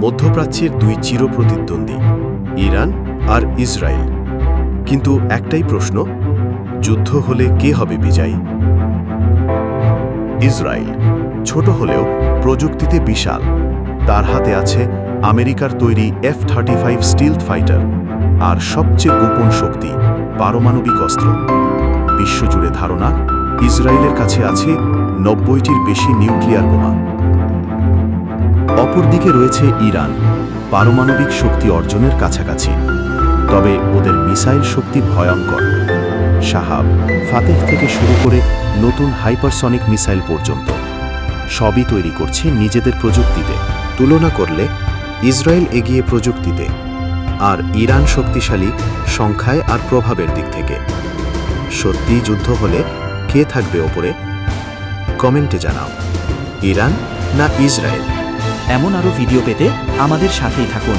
মধ্যপ্রাচ্যের দুই চিরপ্রতিদ্বন্দ্বী ইরান আর ইসরায়েল। কিন্তু একটাই প্রশ্ন, যুদ্ধ হলে কে হবে বিজয়ী? ইসরায়েল ছোট হলেও প্রযুক্তিতে বিশাল। তার হাতে আছে আমেরিকার তৈরি F-35 স্টিলথ ফাইটার আর সবচেয়ে গোপন শক্তি পারমাণবিক অস্ত্র। বিশ্বজুড়ে ধারণা ইসরায়েলের কাছে আছে 90টির বেশি নিউক্লিয়ার বোমা। অপরদিকে রয়েছে ইরান, পারমাণবিক শক্তি অর্জনের কাছাকাছি। তবে ওদের মিসাইল শক্তি ভয়ঙ্কর। শাহাব, ফাতেহ থেকে শুরু করে নতুন হাইপারসনিক মিসাইল পর্যন্ত সবই তৈরি করছে নিজেদের প্রযুক্তিতে। তুলনা করলে ইসরায়েল এগিয়ে প্রযুক্তিতে, আর ইরান শক্তিশালী সংখ্যায় আর প্রভাবের দিক থেকে। সত্যি যুদ্ধ হলে কে থাকবে ওপরে? কমেন্টে জানাও, ইরান না ইসরায়েল? এমন আরও ভিডিও পেতে আমাদের সাথেই থাকুন।